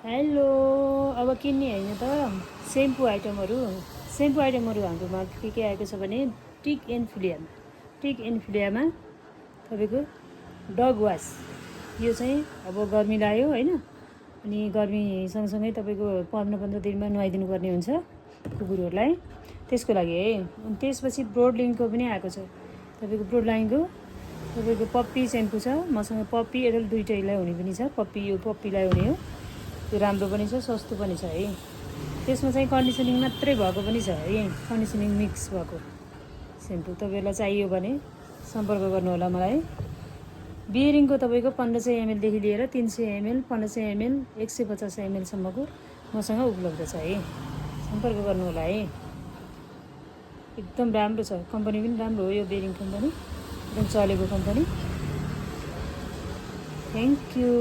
Hello. अब किन्ने होइन त सेम्पू आइटमहरू हाम्रोमा के आएको छ भने टिक एन्ड फ्लियामा तपाईँको डग वास। यो चाहिँ अब गर्मी लाग्यो होइन, अनि गर्मी सँगसँगै तपाईँको 15 दिनमा नुहाइदिनु पर्ने हुन्छ कुकुरहरूलाई, त्यसको लागि है। अनि त्यसपछि ब्रोडलिङको पनि आएको छ तपाईँको। ब्रोडलाइनको तपाईँको पप्पी सेम्पू छ मसँग, पप्पी एडल्ट दुइटैलाई हुने पनि छ। यो पप्पीलाई हुने हो, त्यो राम्रो पनि छ, सस्तो पनि छ है। त्यसमा चाहिँ कन्डिसनिङ मात्रै भएको पनि छ है, कन्डिसनिङ मिक्स भएको सेम्पू। तपाईँलाई चाहियो भने सम्पर्क गर्नुहोला मलाई। बियरिङको तपाईँको 1500 ml लिएर 300 ml, 1500 ml, 150 ml सम्मको मसँग उपलब्ध छ है। सम्पर्क गर्नुहोला है। एकदम राम्रो छ, कम्पनी पनि राम्रो हो यो बियरिङ कम्पनी, एकदम चलेको कम्पनी। Thank you.